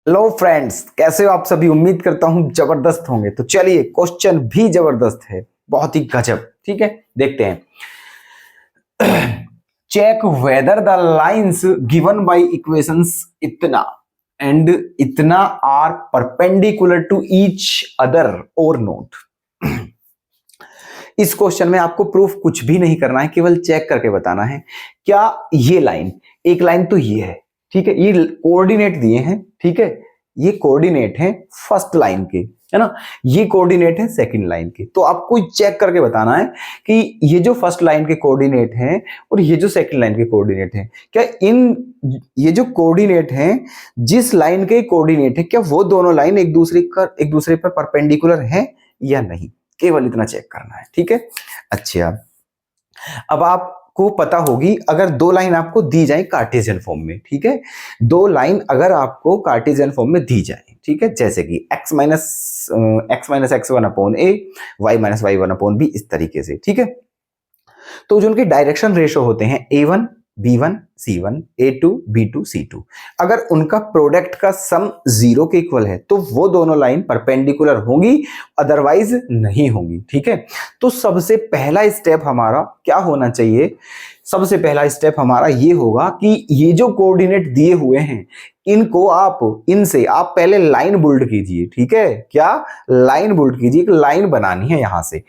लो friends, कैसे हो आप सभी। उम्मीद करता हूं जबरदस्त होंगे। तो चलिए, क्वेश्चन भी जबरदस्त है, बहुत ही गजब। ठीक है, देखते हैं। Check whether the lines given by equations इतना एंड इतना are perpendicular to each other or not. इस क्वेश्चन में आपको प्रूफ कुछ भी नहीं करना है, केवल चेक करके बताना है क्या ये लाइन, एक लाइन तो ये है, ठीक है, ये कोऑर्डिनेट दिए हैं, ठीक है, ये कोऑर्डिनेट है फर्स्ट लाइन के, है ना, ये कोऑर्डिनेट है सेकंड लाइन के। तो आपको चेक करके बताना है कि ये जो फर्स्ट लाइन के कोऑर्डिनेट हैं और ये जो सेकंड लाइन के कोऑर्डिनेट हैं, क्या ये जो कोऑर्डिनेट हैं, जिस लाइन के कोऑर्डिनेट है, क्या वो दोनों लाइन एक दूसरे पर परपेंडिकुलर हैं या नहीं। केवल इतना चेक करना है, ठीक है। अच्छा, अब आपको पता होगी, अगर दो लाइन आपको दी जाए कार्टेशियन फॉर्म में, ठीक है, दो लाइन अगर आपको कार्टेशियन फॉर्म में दी जाए, ठीक है, जैसे कि x minus x one upon a, y minus y one upon b, इस तरीके से, ठीक है। तो जो उनके डायरेक्शन रेशो होते हैं a1 b1 c1 a2 b2 c2, अगर उनका प्रोडक्ट का सम 0 के इक्वल है तो वो दोनों लाइन परपेंडिकुलर होंगी, अदरवाइज नहीं होंगी, ठीक है। तो सबसे पहला स्टेप हमारा क्या होना चाहिए, सबसे पहला स्टेप हमारा ये होगा कि ये जो कोऑर्डिनेट दिए हुए हैं, इनसे आप पहले लाइन बुल्ड कीजिए, ठीक है। क्या लाइन बुल्ड कीजिए, एक लाइन बनानी है यहां से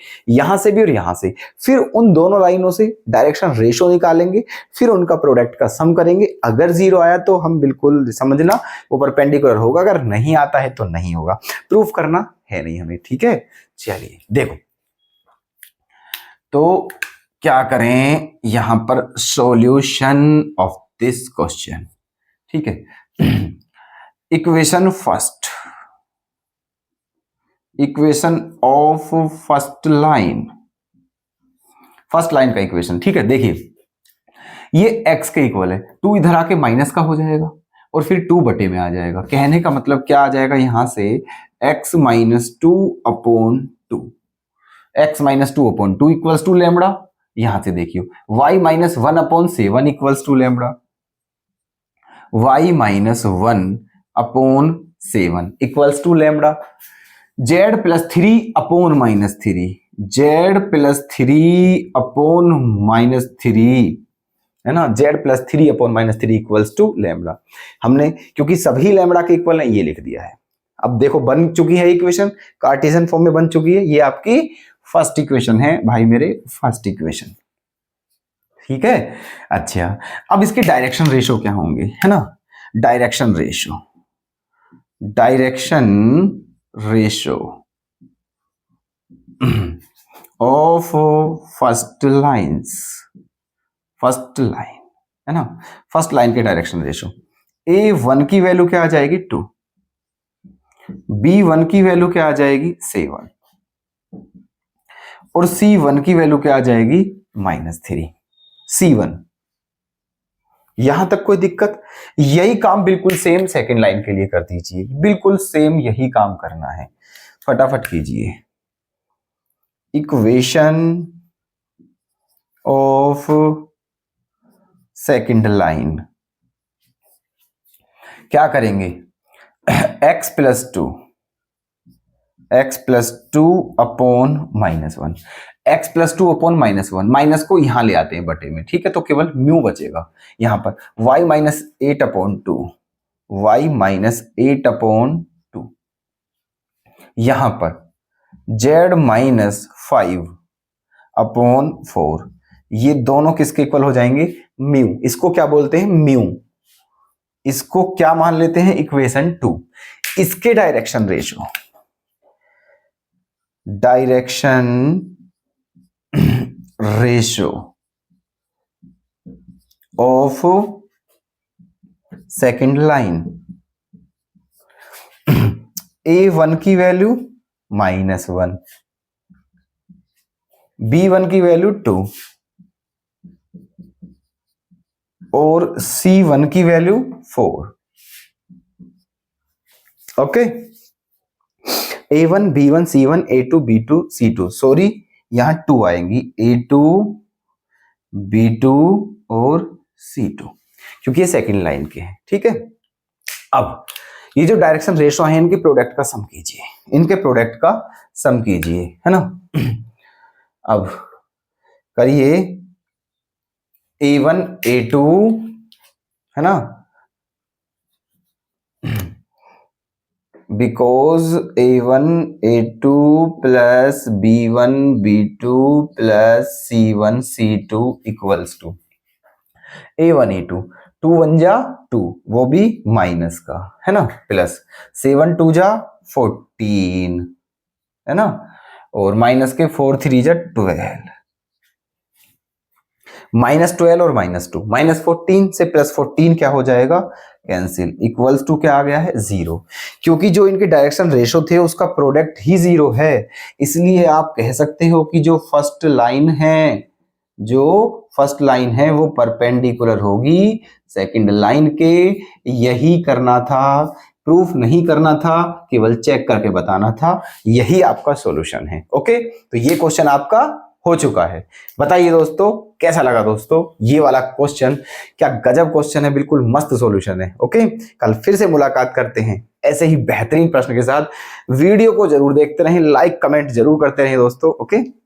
भी और यहां से, फिर उन दोनों लाइनों से डायरेक्शन रेशो निकालेंगे, फिर उनका प्रोडक्ट का सम करेंगे। अगर 0 आया तो हम बिल्कुल समझना वो परपेंडिकुलर होगा, अगर नहीं आता है तो नहीं होगा। प्रूफ करना है नहीं हमें, ठीक है। चलिए देखो, तो क्या करें यहां पर, सॉल्यूशन ऑफ दिस क्वेश्चन, ठीक है। इक्वेशन ऑफ फर्स्ट लाइन का इक्वेशन, ठीक है। देखिए, ये x के इक्वल है, 2 इधर आके माइनस का हो जाएगा और फिर 2 बटे में आ जाएगा। कहने का मतलब क्या आ जाएगा यहां से, x minus two upon two equals to lambda. यहां से देखियो, y minus 1 upon 7 equals to lambda, y minus 1 upon 7 equals to lambda, z plus 3 upon minus 3, z plus 3 upon minus 3, है ना, z plus 3 upon minus 3 equals to lambda. हमने क्योंकि सभी lambda के equal है ये लिख दिया है। अब देखो, बन चुकी है इक्वेशन, कार्टेशियन फॉर्म में बन चुकी है। ये आपकी फर्स्ट इक्वेशन है भाई मेरे, फर्स्ट इक्वेशन, ठीक है। अच्छा, अब इसके डायरेक्शन रेशो क्या होंगे, है ना, direction ratio of first line, है ना, फर्स्ट लाइन के डायरेक्शन रेशो, a1 की वैल्यू क्या आ जाएगी 2, b1 की वैल्यू क्या आ जाएगी 7 और c1 की वैल्यू क्या आ जाएगी -3। c1, यहां तक कोई दिक्कत। यही काम बिल्कुल सेम सेकंड लाइन के लिए कर दीजिए, बिल्कुल सेम यही काम करना है, फटाफट कीजिए। इक्वेशन ऑफ सेकंड लाइन क्या करेंगे, x plus two upon -1, x plus 2 upon -1, minus को यहां ले आते हैं बटे में, ठीक है, तो केवल म्यू बचेगा यहां पर, y माइनस 8 अपॉन 2, यहां पर z माइनस 5 अपॉन 4, ये दोनों किसके इक्वल हो जाएंगे, म्यू। इसको क्या बोलते हैं, म्यू। इसको क्या मान लेते हैं, इक्वेशन 2। इसके direction ratio of second line, a1 की वैल्यू -1, b1 की वैल्यू 2 और c1 की value 4। Okay, a1 b1 c1 a2 b2 c2, sorry यहां 2 आएंगी, a2 b2 और c2, क्योंकि ये सेकंड लाइन के हैं, ठीक है। अब ये जो डायरेक्शन रेशो है इनके प्रोडक्ट का सम कीजिए, इनके प्रोडक्ट का सम कीजिए, है ना। अब करिए A1 A2, है ना, because A1 A2 plus B1 B2 plus C1 C2 equals to A1 A2, 2 1 जा 2, वो भी माइनस का, है ना, प्लस 7 2 जा 14, है ना, और माइनस के 4 3 जा 12, -12 और -2, -14 से +14 क्या हो जाएगा, कैंसिल, इक्वल्स टू क्या आ गया है, 0। क्योंकि जो इनके डायरेक्शन रेशो थे उसका प्रोडक्ट ही 0 है, इसलिए आप कह सकते हो कि जो फर्स्ट लाइन है वो परपेंडिकुलर होगी सेकंड लाइन के। यही करना था, प्रूफ नहीं करना था, केवल चेक करके बताना था। यही आपका सॉल्यूशन है। ओके, तो ये क्वेश्चन आपका हो चुका है। बताइए दोस्तों कैसा लगा दोस्तों ये वाला क्वेश्चन, क्या गजब क्वेश्चन है, बिल्कुल मस्त सॉल्यूशन है। ओके, कल फिर से मुलाकात करते हैं ऐसे ही बेहतरीन प्रश्न के साथ। वीडियो को जरूर देखते रहें, लाइक कमेंट जरूर करते रहें दोस्तों। ओके।